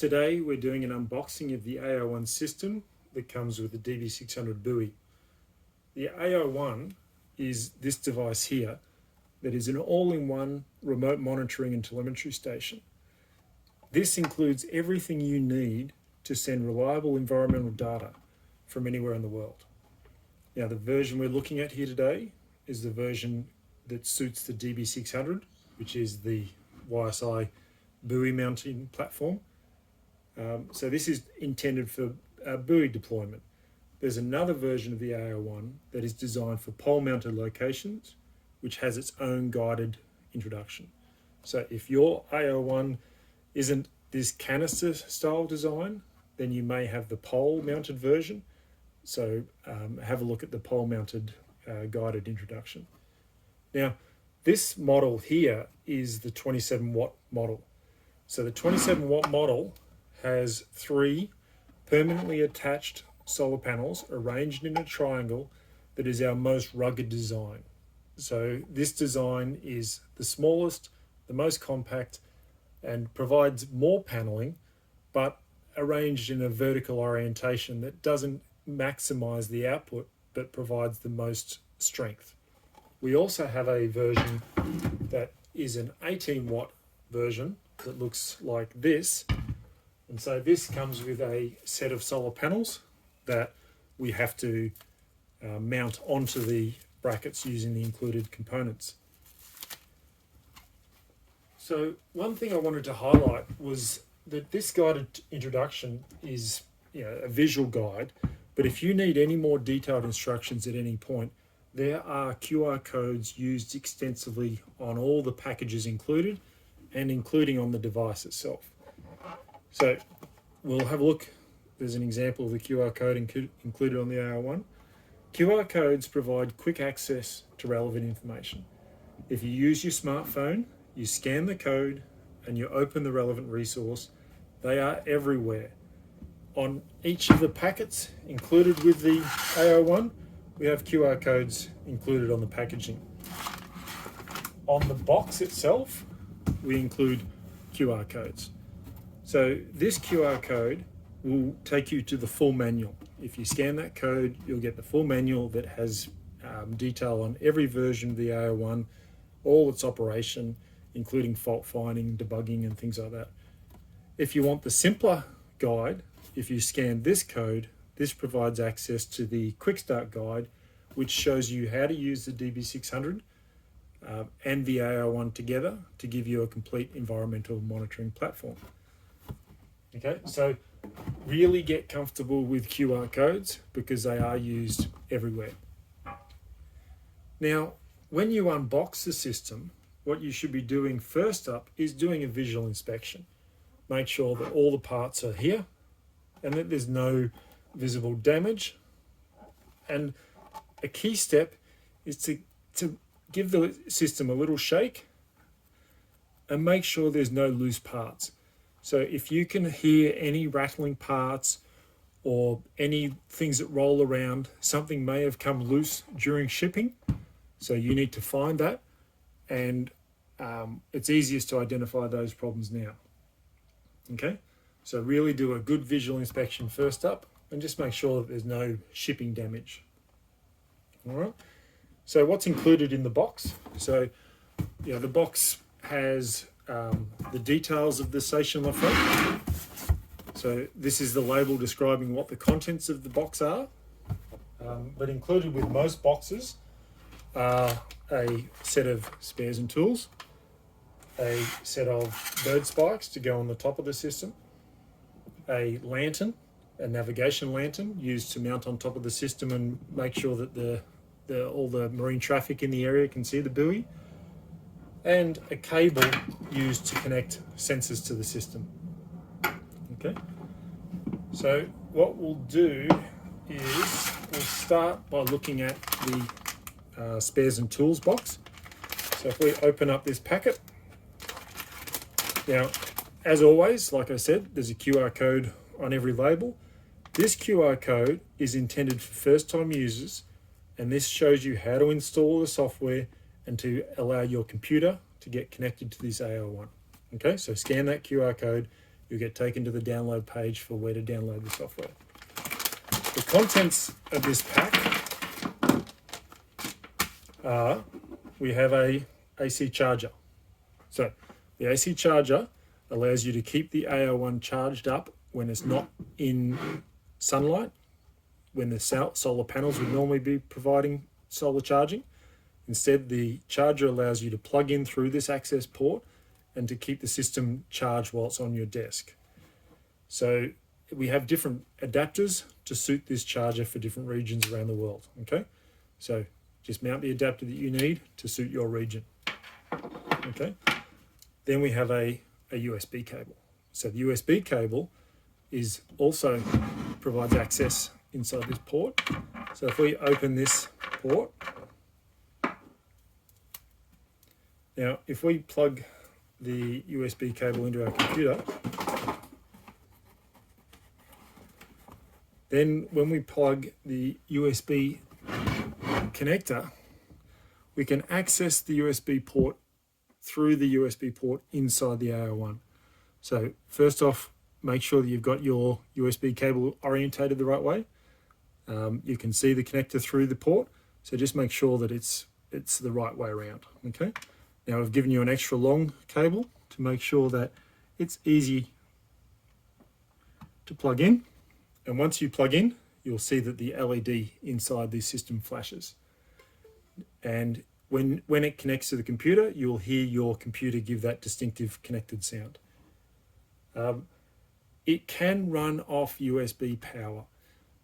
Today we're doing an unboxing of the Ai1 system that comes with the DB600 buoy. The Ai1 is this device here that is an all-in-one remote monitoring and telemetry station. This includes everything you need to send reliable environmental data from anywhere in the world. Now, the version we're looking at here today is the version that suits the DB600, which is the YSI buoy mounting platform. So this is intended for buoy deployment. There's another version of the Ai1 that is designed for pole-mounted locations, which has its own guided introduction. So if your Ai1 isn't this canister style design, then you may have the pole-mounted version. So have a look at the pole-mounted guided introduction. Now, this model here is the 27 watt model. So the 27 watt model has 3 permanently attached solar panels arranged in a triangle that is our most rugged design. So this design is the smallest, the most compact, and provides more paneling, but arranged in a vertical orientation that doesn't maximize the output, but provides the most strength. We also have a version that is an 18 watt version that looks like this. And so this comes with a set of solar panels that we have to mount onto the brackets using the included components. So one thing I wanted to highlight was that this guided introduction is a visual guide, but if you need any more detailed instructions at any point, there are QR codes used extensively on all the packages included and including on the device itself. So we'll have a look. There's an example of the QR code included on the Ai1. QR codes provide quick access to relevant information. If you use your smartphone, you scan the code and you open the relevant resource, they are everywhere. On each of the packets included with the Ai1, we have QR codes included on the packaging. On the box itself, we include QR codes. So this QR code will take you to the full manual. If you scan that code, you'll get the full manual that has detail on every version of the Ai1, all its operation, including fault finding, debugging, and things like that. If you want the simpler guide, if you scan this code, this provides access to the Quick Start guide, which shows you how to use the DB600 and the Ai1 together to give you a complete environmental monitoring platform. Okay, so really get comfortable with QR codes because they are used everywhere. Now, when you unbox the system, what you should be doing first up is doing a visual inspection. Make sure that all the parts are here and that there's no visible damage. And a key step is to give the system a little shake and make sure there's no loose parts. So if you can hear any rattling parts or any things that roll around, something may have come loose during shipping. So you need to find that, and it's easiest to identify those problems now. Okay, so really do a good visual inspection first up and just make sure that there's no shipping damage. All right, so what's included in the box? So the box has the details of the station on the front. So this is the label describing what the contents of the box are, but included with most boxes are a set of spares and tools, a set of bird spikes to go on the top of the system, a lantern, a navigation lantern used to mount on top of the system and make sure that all the marine traffic in the area can see the buoy, and a cable used to connect sensors to the system. Okay, so what we'll do is we'll start by looking at the spares and tools box. So if we open up this packet, now as always, like I said, there's a QR code on every label. This QR code is intended for first-time users, and this shows you how to install the software and to allow your computer to get connected to this Ai1. Okay, so scan that QR code. you'll get taken to the download page for where to download the software. The contents of this pack are, we have a AC charger. So the AC charger allows you to keep the Ai1 charged up when it's not in sunlight, when the solar panels would normally be providing solar charging. Instead, the charger allows you to plug in through this access port and to keep the system charged while it's on your desk. So we have different adapters to suit this charger for different regions around the world, okay? So just mount the adapter that you need to suit your region, okay? Then we have a USB cable. So the USB cable is also provides access inside this port. So if we open this port, now if we plug the USB cable into our computer, then when we plug the USB connector, we can access the USB port through the USB port inside the Ai1. So first off, make sure that you've got your USB cable orientated the right way. You can see the connector through the port, so just make sure that it's the right way around, okay? Now I've given you an extra long cable to make sure that it's easy to plug in. And once you plug in, you'll see that the LED inside this system flashes. And when it connects to the computer, you'll hear your computer give that distinctive connected sound. It can run off USB power,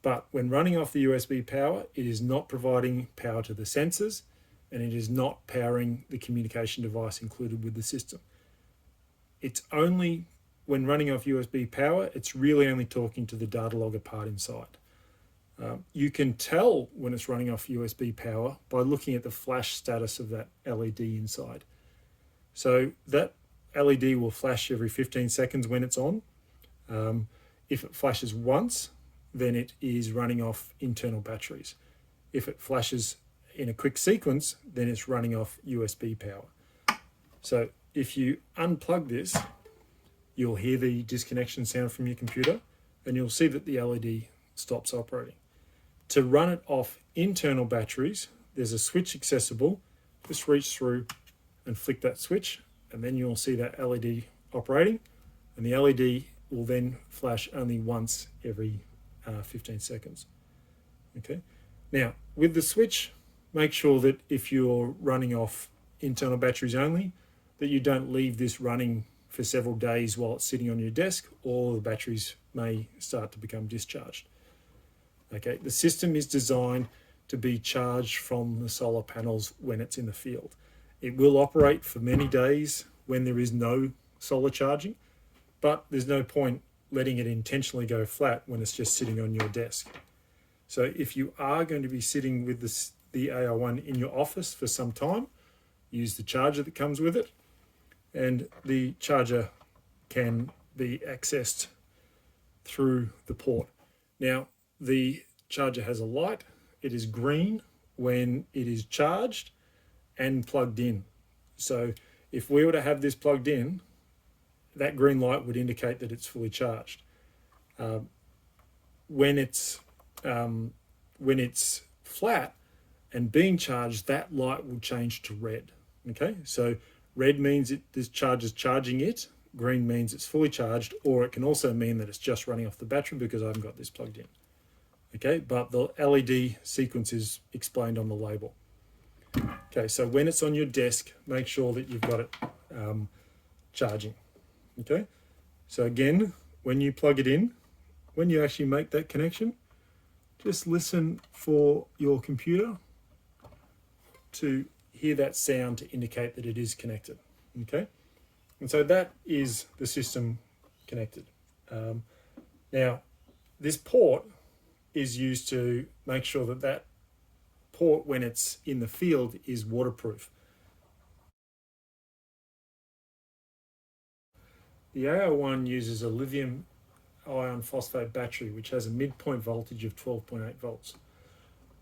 but when running off the USB power, it is not providing power to the sensors, and it is not powering the communication device included with the system. It's only when running off USB power, it's really only talking to the data logger part inside. You can tell when it's running off USB power by looking at the flash status of that LED inside. So that LED will flash every 15 seconds when it's on. If it flashes once, then it is running off internal batteries. If it flashes in a quick sequence, then it's running off USB power. So if you unplug this, you'll hear the disconnection sound from your computer, and you'll see that the LED stops operating. To run it off internal batteries, there's a switch accessible. Just reach through and flick that switch, and then you'll see that LED operating, and the LED will then flash only once every 15 seconds. Okay. Now, with the switch, make sure that if you're running off internal batteries only, that you don't leave this running for several days while it's sitting on your desk, or the batteries may start to become discharged. Okay, the system is designed to be charged from the solar panels when it's in the field. It will operate for many days when there is no solar charging, but there's no point letting it intentionally go flat when it's just sitting on your desk. So if you are going to be sitting with the Ai1 in your office for some time, use the charger that comes with it, and the charger can be accessed through the port. Now, the charger has a light. It is green when it is charged and plugged in. So if we were to have this plugged in, that green light would indicate that it's fully charged. When it's flat and being charged, that light will change to red. Okay, so red means this charge is charging it. Green means it's fully charged, or it can also mean that it's just running off the battery because I haven't got this plugged in. Okay, but the LED sequence is explained on the label. Okay, so when it's on your desk, make sure that you've got it charging. Okay, so again, when you plug it in, when you actually make that connection, just listen for your computer to hear that sound to indicate that it is connected. Okay, and so that is the system connected. Now, this port is used to make sure that that port, when it's in the field, is waterproof. The Ai1 uses a lithium iron phosphate battery, which has a midpoint voltage of 12.8 volts.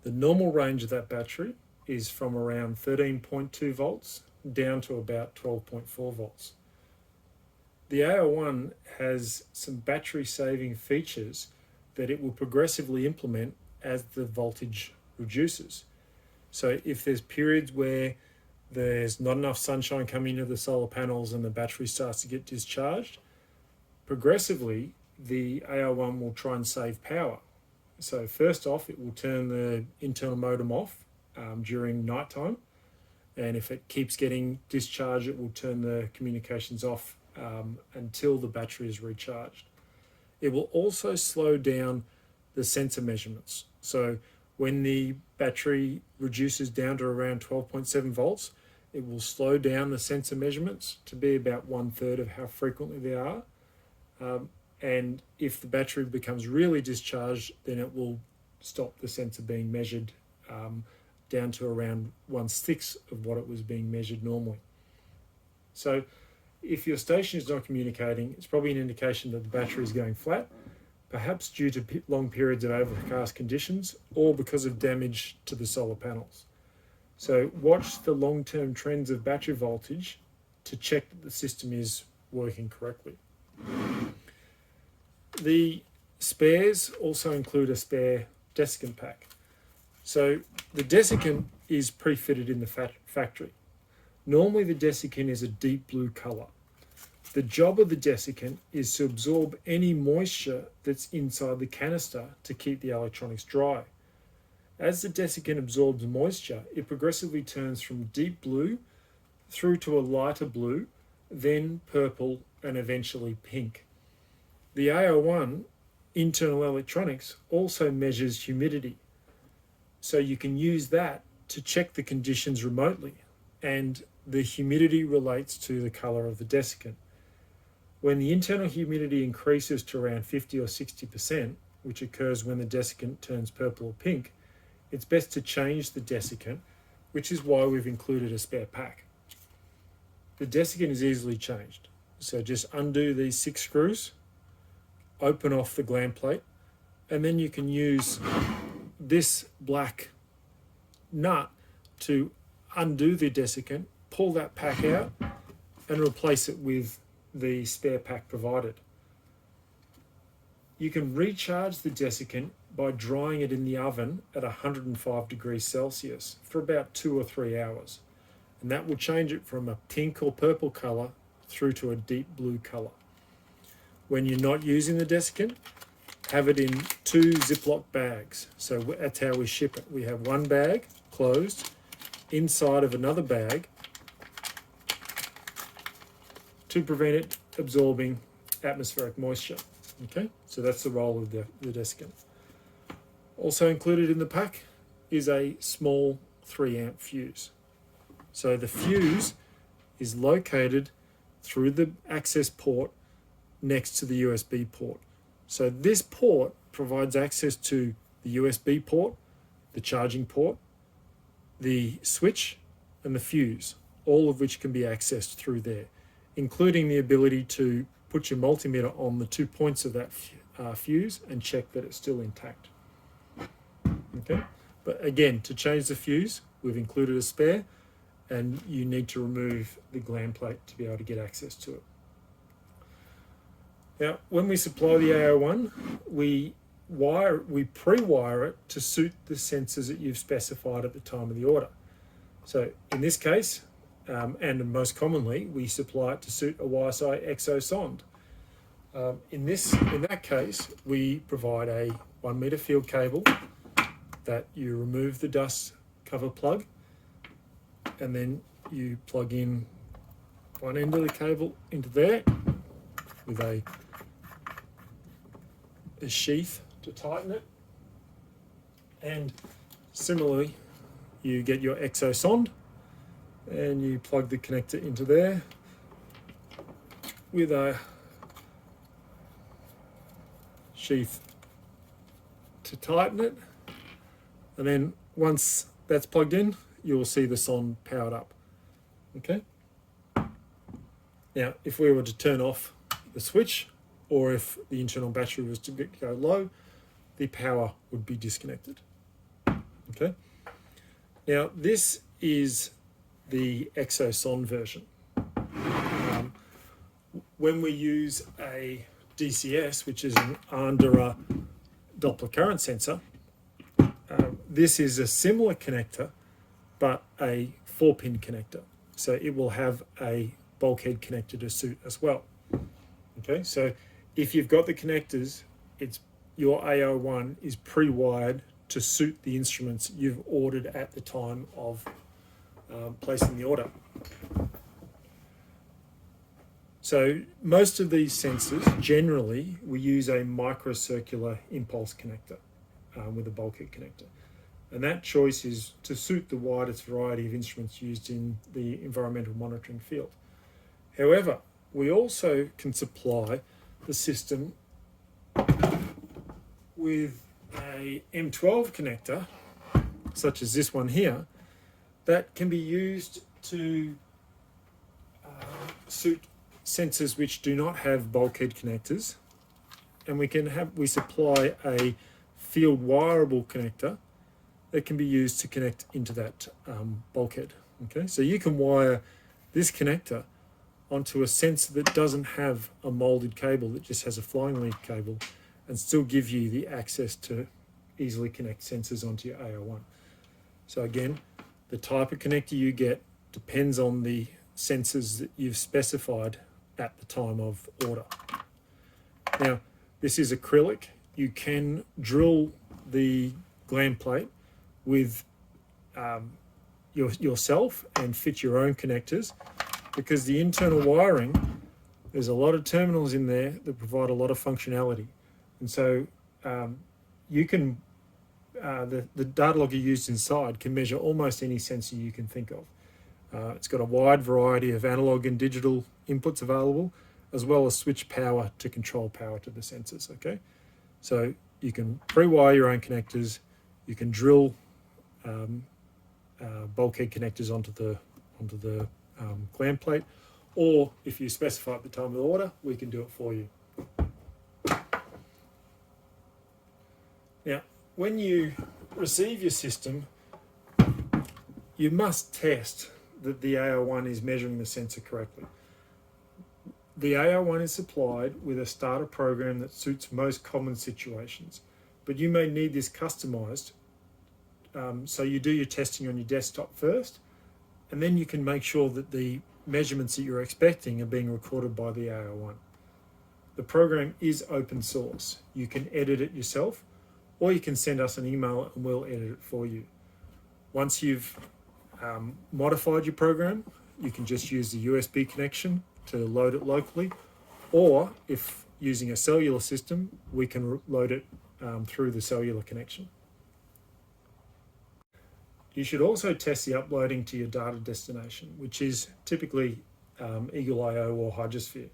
The normal range of that battery is from around 13.2 volts down to about 12.4 volts. The Ai1 has some battery saving features that it will progressively implement as the voltage reduces. So if there's periods where there's not enough sunshine coming into the solar panels and the battery starts to get discharged, progressively the Ai1 will try and save power. So first off, it will turn the internal modem off during nighttime, and if it keeps getting discharged, it will turn the communications off until the battery is recharged. It will also slow down the sensor measurements. So when the battery reduces down to around 12.7 volts, it will slow down the sensor measurements to be about 1/3 of how frequently they are. And if the battery becomes really discharged, then it will stop the sensor being measured down to around 1/6 of what it was being measured normally. So if your station is not communicating, it's probably an indication that the battery is going flat, perhaps due to long periods of overcast conditions or because of damage to the solar panels. So watch the long-term trends of battery voltage to check that the system is working correctly. The spares also include a spare desiccant pack. So the desiccant is pre-fitted in the factory. Normally the desiccant is a deep blue colour. The job of the desiccant is to absorb any moisture that's inside the canister to keep the electronics dry. As the desiccant absorbs moisture, it progressively turns from deep blue through to a lighter blue, then purple, and eventually pink. The Ai1 internal electronics also measures humidity, so you can use that to check the conditions remotely, and the humidity relates to the colour of the desiccant. When the internal humidity increases to around 50 or 60%, which occurs when the desiccant turns purple or pink, it's best to change the desiccant, which is why we've included a spare pack. The desiccant is easily changed, so just undo these 6 screws, open off the gland plate, and then you can use this black nut to undo the desiccant, pull that pack out, and replace it with the spare pack provided. You can recharge the desiccant by drying it in the oven at 105 degrees Celsius for about 2 or 3 hours, and that will change it from a pink or purple colour through to a deep blue colour. When you're not using the desiccant, have it in 2 Ziploc bags. So that's how we ship it. We have one bag closed inside of another bag to prevent it absorbing atmospheric moisture. Okay, so that's the role of the desiccant. Also included in the pack is a small 3-amp fuse. So the fuse is located through the access port next to the USB port. So this port provides access to the USB port, the charging port, the switch, and the fuse, all of which can be accessed through there, including the ability to put your multimeter on the 2 points of that fuse and check that it's still intact. Okay, but again, to change the fuse, we've included a spare, and you need to remove the gland plate to be able to get access to it. Now, when we supply the Ai1, we pre-wire it to suit the sensors that you've specified at the time of the order. So in this case, and most commonly, we supply it to suit a YSI EXO sonde. In that case, we provide a 1 meter field cable that you remove the dust cover plug, and then you plug in one end of the cable into there with a sheath to tighten it, and similarly you get your EXO sonde and you plug the connector into there with a sheath to tighten it, and then once that's plugged in, you'll see the sonde powered up. Okay, now if we were to turn off the switch, or if the internal battery was to go low, the power would be disconnected. Okay, now this is the EXO sonde version. when we use a DCS, which is under a Doppler current sensor, this is a similar connector, but a 4-pin connector. So it will have a bulkhead connector to suit as well. Okay, so if you've got the connectors, your Ai1 is pre-wired to suit the instruments you've ordered at the time of placing the order. So most of these sensors, generally, we use a microcircular impulse connector with a bulkhead connector. And that choice is to suit the widest variety of instruments used in the environmental monitoring field. However, we also can supply the system with a M12 connector, such as this one here, that can be used to suit sensors which do not have bulkhead connectors, and we supply a field wireable connector that can be used to connect into that bulkhead. Okay, so you can wire this connector onto a sensor that doesn't have a molded cable, that just has a flying link cable, and still give you the access to easily connect sensors onto your Ai1. So again, the type of connector you get depends on the sensors that you've specified at the time of order. Now, this is acrylic. You can drill the gland plate with yourself and fit your own connectors, because the internal wiring, there's a lot of terminals in there that provide a lot of functionality. And so you can, the data logger used inside can measure almost any sensor you can think of. It's got a wide variety of analog and digital inputs available, as well as switch power to control power to the sensors. Okay, so you can pre-wire your own connectors, you can drill bulkhead connectors onto the gland plate, or if you specify at the time of the order, we can do it for you. Now, when you receive your system, you must test that the Ai1 is measuring the sensor correctly. The Ai1 is supplied with a starter program that suits most common situations, but you may need this customized. So you do your testing on your desktop first, and then you can make sure that the measurements that you're expecting are being recorded by the Ai1. The program is open source. You can edit it yourself, or you can send us an email and we'll edit it for you. Once you've modified your program, you can just use the USB connection to load it locally, or if using a cellular system, we can load it through the cellular connection. You should also test the uploading to your data destination, which is typically Eagle.io or Hydrosphere.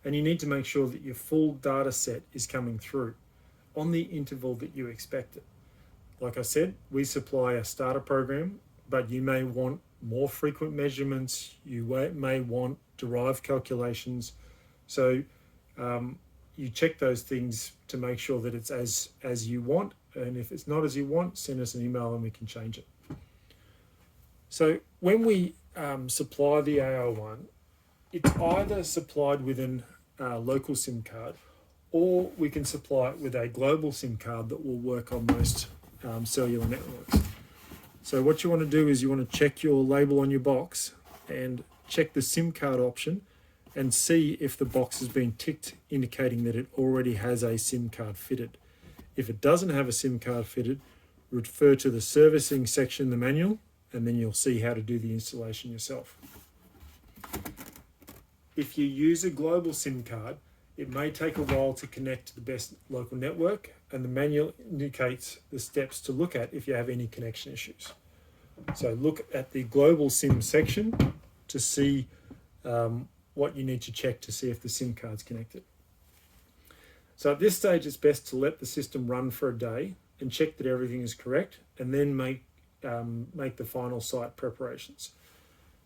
And you need to make sure that your full data set is coming through on the interval that you expect it. Like I said, we supply a starter program, but you may want more frequent measurements, you may want derived calculations. So you check those things to make sure that it's as you want, and if it's not as you want, send us an email and we can change it. So when we supply the Ai1, it's either supplied with a local SIM card, or we can supply it with a global SIM card that will work on most cellular networks. So what you want to do is you want to check your label on your box and check the SIM card option and see if the box has been ticked, indicating that it already has a SIM card fitted. If it doesn't have a SIM card fitted, refer to the servicing section in the manual, and then you'll see how to do the installation yourself. If you use a global SIM card, it may take a while to connect to the best local network, and the manual indicates the steps to look at if you have any connection issues. So look at the global SIM section to see what you need to check to see if the SIM card's connected. So at this stage, it's best to let the system run for a day and check that everything is correct, and then make the final site preparations.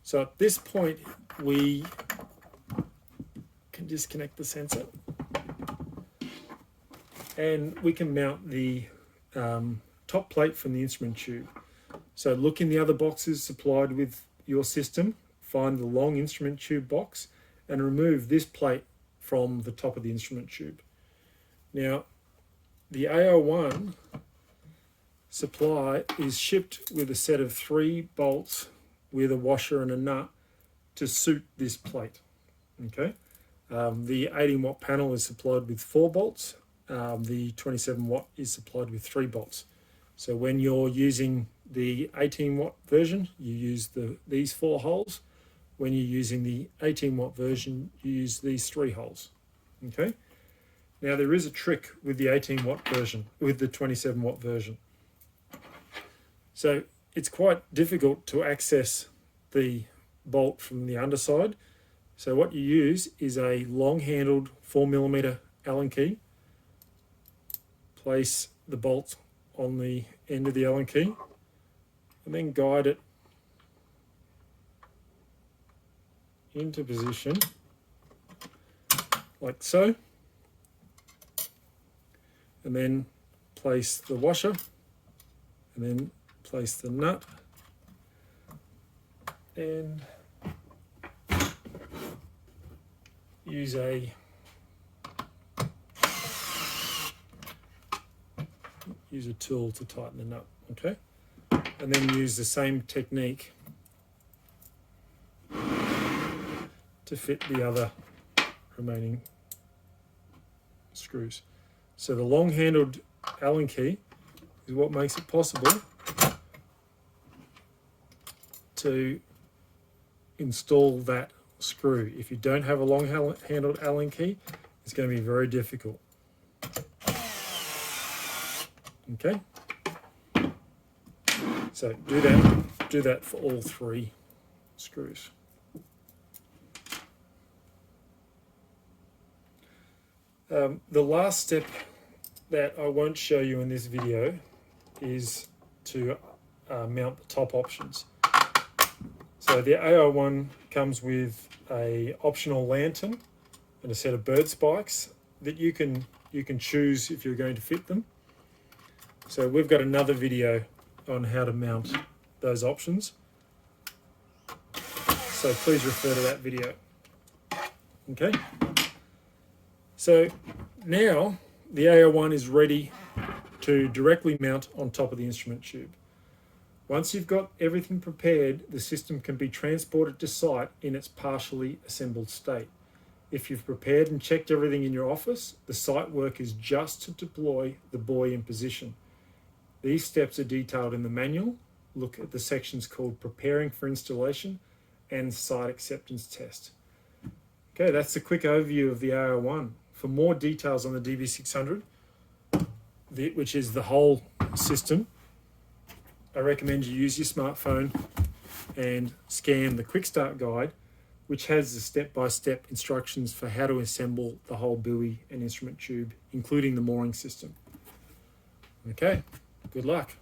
So at this point, we can disconnect the sensor, and we can mount the top plate from the instrument tube. So look in the other boxes supplied with your system, find the long instrument tube box, and remove this plate from the top of the instrument tube. Now, the Ai1 supply is shipped with a set of 3 bolts with a washer and a nut to suit this plate. Okay, the 18 watt panel is supplied with 4 bolts. The 27 watt is supplied with 3 bolts. So when you're using the 18 watt version, you use these 4 holes. When you're using the 18 watt version, you use these 3 holes. Okay. Now there is a trick with the 18 watt version, with the 27 watt version. So it's quite difficult to access the bolt from the underside. So what you use is a long handled 4mm Allen key. Place the bolt on the end of the Allen key and then guide it into position like so, and then place the washer and then place the nut and use a tool to tighten the nut, okay? And then use the same technique to fit the other remaining screws. So the long-handled Allen key is what makes it possible to install that screw. If you don't have a long-handled Allen key, it's going to be very difficult. Okay, so do that for all 3 screws. The last step that I won't show you in this video is to mount the top options. So the Ai1 comes with a optional lantern and a set of bird spikes that you can choose if you're going to fit them. So we've got another video on how to mount those options. So please refer to that video. Okay. So now the Ai1 is ready to directly mount on top of the instrument tube. Once you've got everything prepared, the system can be transported to site in its partially assembled state. If you've prepared and checked everything in your office, the site work is just to deploy the buoy in position. These steps are detailed in the manual. Look at the sections called Preparing for Installation and Site Acceptance Test. Okay, that's a quick overview of the Ai1. For more details on the DV600, which is the whole system, I recommend you use your smartphone and scan the Quick Start Guide, which has the step-by-step instructions for how to assemble the whole buoy and instrument tube, including the mooring system. Okay, good luck.